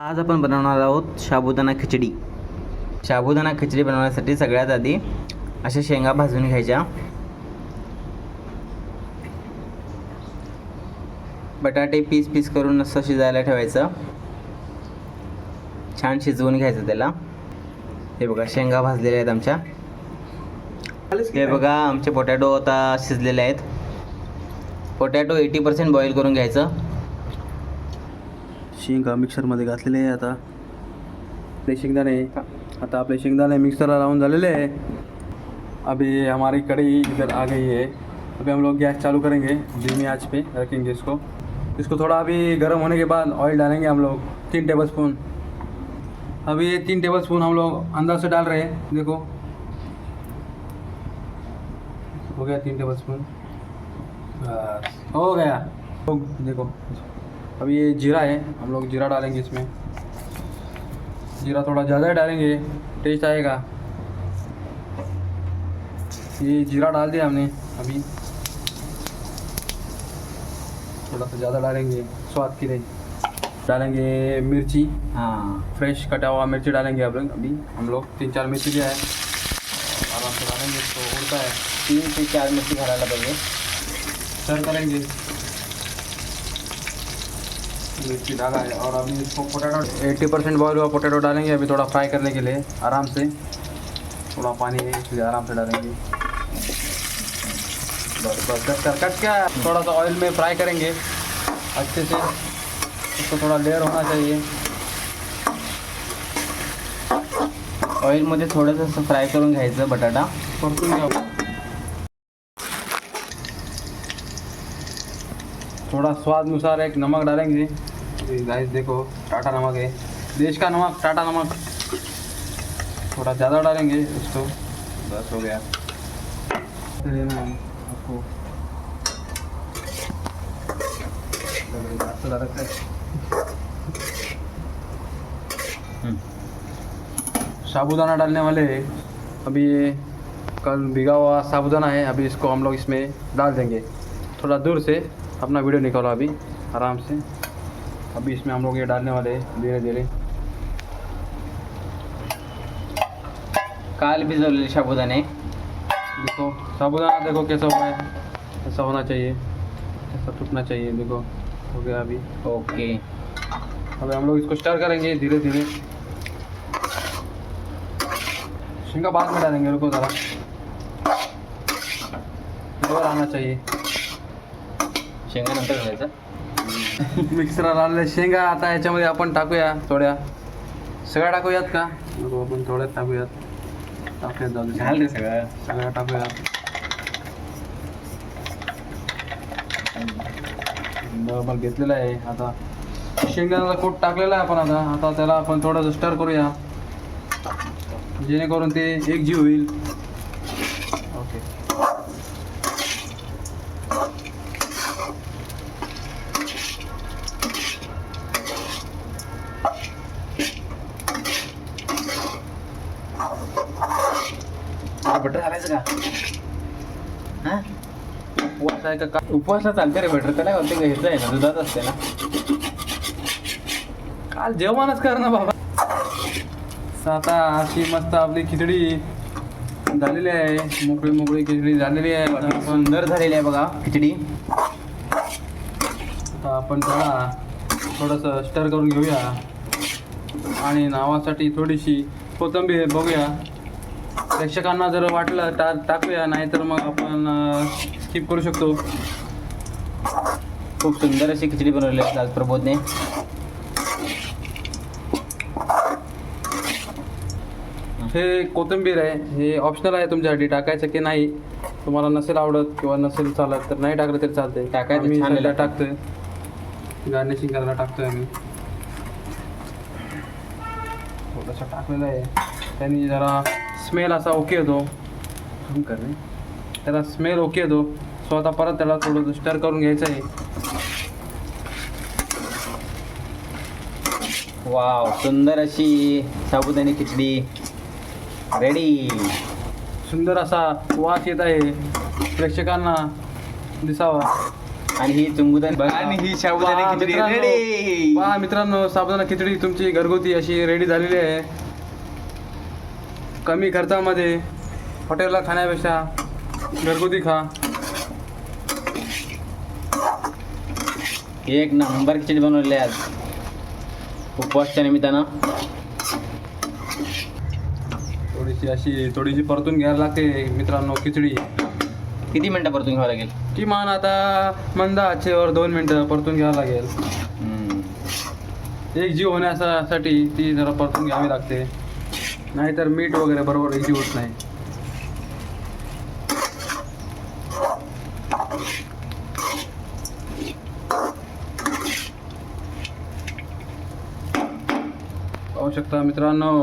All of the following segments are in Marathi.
आज आपण बनवणार आहोत साबुदाणा खिचडी. साबुदाणा खिचडी बनवण्यासाठी सगळ्यात आधी अशा शेंगा भाजून घ्यायच्या. बटाटे पीस पीस करून असं शिजायला ठेवायचं. छान शिजवून घ्यायचं त्याला. हे बघा शेंगा भाजलेल्या आहेत आमच्या. हे बघा आमचे पोटॅटो आता शिजलेले आहेत. पोटॅटो 80% बॉईल करून घ्यायचं. शेंगा मिक्सरमध्ये घातलेले आहे. आता आपले शेंगदाणे मिक्सरला लावून झालेले आहे. अभी हमारी कढ़ी इधर आ गई है. अभी हम लोग गैस चालू करेंगे, धीमी आंच पे रखेंगे इसको थोड़ा अभी गर्म होने के बाद ऑयल डालेंगे हम लोग 3 टेबलस्पून. अभी ये 3 टेबलस्पून हम लोग अंदर से डाल रहे हैं. देखो हो गया 3 टेबलस्पून. हो गया. देखो अभी ये जीरा है, हम लोग जीरा डालेंगे इसमें. जीरा थोड़ा ज़्यादा ही डालेंगे, टेस्ट आएगा. ये जीरा डाल दिया हमने. अभी थोड़ा सा ज़्यादा डालेंगे स्वाद के लिए. डालेंगे मिर्ची, फ्रेश कटा हुआ मिर्ची डालेंगे. अभी हम लोग 3-4 मिर्ची लिया है. आराम से डालेंगे, इसको उड़ता है. 3 से 4 मिर्ची घालायला पाहिजे. सर्व करेंगे. मिर्ची डाला है और अभी इसको पोटैटो 80% बॉयल हुआ पोटैटो डालेंगे. अभी थोड़ा फ्राई करने के लिए आराम से. थोड़ा पानी है इसलिए आराम से डालेंगे. बस कट क्या थोड़ा सा ऑयल में फ्राई करेंगे अच्छे से. इसको थोड़ा लेयर होना चाहिए. ऑइलमध्ये थोडंसं असं फ्राय करून घ्यायचं बटाटा. परतून घ्या. थोड़ा स्वाद अनुसार एक नमक डालेंगे. गाइस देखो टाटा नमक है, देश का नमक, टाटा नमक. थोड़ा ज़्यादा डालेंगे इसको. बस हो गया. लेना है आपको. साबूदाना डालने वाले हैं. अभी ये कल भिगा हुआ साबूदाना है. अभी इसको हम लोग इसमें डाल देंगे. थोड़ा दूर से अपना वीडियो निकालो अभी आराम से. अभी इसमें हम लोग ये डालने वाले हैं धीरे धीरे. काल भिजवलेले साबुदाणे. देखो साबूदाना देखो कैसा हुआ है. ऐसा होना चाहिए, ऐसा टूटना चाहिए. देखो हो गया अभी. ओके. अभी हम लोग इसको स्टर करेंगे धीरे धीरे. शेंगा बाद में डालेंगे. रुको ज़रा, फ्लेवर आना चाहिए. शेंगा नंतर घालायचं. मिक्सरला लावलेल्या शेंगा आता याच्यामध्ये आपण टाकूया. थोड्या सगळ्या टाकूयात का. नको आपण थोड्यात टाकूयात. जाऊ दे. घाल रे सगळं. सगळ्या टाकूयात. बरोबर घेतलेलं आहे. आता शेंगदाण्याचा कूट टाकलेला आहे आपण. आता त्याला आपण थोडंसं स्टर करूया जेणेकरून ते एकजीव होईल. ओके. बटर घालायचं का. हां उपवास आहे का. उपवासला चालते रे बटर. त्याला होते घ्यायचं आहे ना, दुधात असते ना. काल जेवणच कर ना बाबा. आता अशी मस्त आपली खिचडी झालेली आहे. मोकळी मोकळी खिचडी झालेली आहे. आपण सुंदर झालेली आहे बघा खिचडी. आता आपण त्याला थोडंसं स्टर करून घेऊया आणि नावासाठी थोडीशी कोथिंबीर बघूया. प्रेक्षकांना जर वाटलं टाकूया, नाहीतर मग आपण स्किप करू शकतो. खूप सुंदर अशी खिचडी बनवली आहे आज प्रबोधने. हे कोथिंबीर आहे, हे ऑप्शनल आहे तुमच्यासाठी. टाकायचं की नाही, तुम्हाला नसेल आवडत किंवा नसेल चालत तर नाही टाकलं तरी चालतंय. टाकायचं. आम्ही छान सध्या टाकतोय, गार्निशिंग करायला टाकतोय आम्ही. थोडंसं टाकलेलं आहे, त्यांनी जरा स्मेल असा ओके येतो. त्याला स्मेल ओके येतो. सो आता परत त्याला थोडंसं स्टर करून घ्यायचं आहे. वाव, सुंदर अशी साबुदाणी खिचडी रेडी. सुंदर असा वास येत आहे, प्रेक्षकांना दिसावा. आणि ही चुंगुदान बघा. आणि ही साबुदाणा पहा खिचडी मित्रांनो, रेडी. पहा मित्रांनो, साबुदाणा खिचडी तुमची घरगुती अशी रेडी झालेली आहे. कमी खर्चामध्ये हॉटेलला खाण्यापेक्षा घरगुती खा. एक नंबर खिचडी बनवलेली आहे आज उपवासच्या निमित्तानं. थोडीशी परतून घ्यायला लागते मित्रांनो खिचडी. किती मिनटं परतून घ्यावं लागेल? किमान आता मंद आचेवर 2 मिनटं परतून घ्यावं लागेल. एक जीव होण्यासाठी ती जरा परतून घ्यावी लागते, नाहीतर मीठ वगैरे बरोबर एक जीव होत नाही. पाहू शकता मित्रांनो,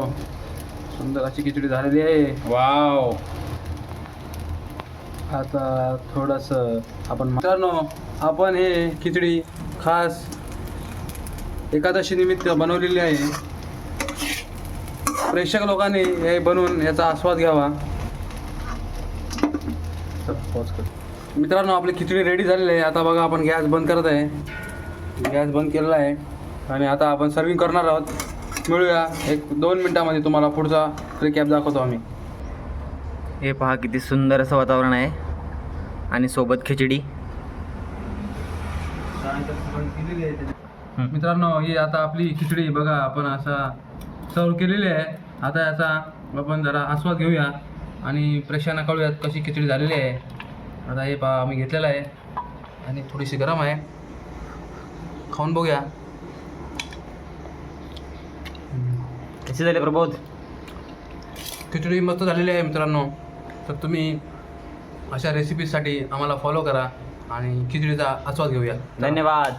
सुंदर अशी खिचडी झालेली आहे. वाव. आता थोडंसं आपण मित्रांनो, आपण हे खिचडी खास एकादशी निमित्त बनवलेली आहे. प्रेक्षक लोकांनी हे बनवून याचा आस्वाद घ्यावा. मित्रांनो, आपली खिचडी रेडी झालेली आहे. आता बघा, आपण गॅस बंद करत आहे. गॅस बंद केलेला आहे आणि आता आपण सर्विंग करणार आहोत. मिळूया 1-2 मिनटामध्ये. तुम्हाला पुढचा रिकॅप दाखवतो आम्ही. हे पहा किती सुंदर असं वातावरण आहे आणि सोबत खिचडी. मित्रांनो, ही आता आपली खिचडी बघा आपण असा सर्व केलेली आहे. आता याचा आपण जरा आस्वाद घेऊया आणि प्रेक्षकांना कळूयात कशी खिचडी झालेली आहे. आता हे पहा आम्ही घेतलेलं आहे आणि थोडीशी गरम आहे. खाऊन बघूया कशी झाली प्रबोध? खिचडी मस्त झालेली आहे मित्रांनो. तर तुम्ही अशा रेसिपीसाठी आम्हाला फॉलो करा आणि खिचडीचा आस्वाद घेऊया. धन्यवाद.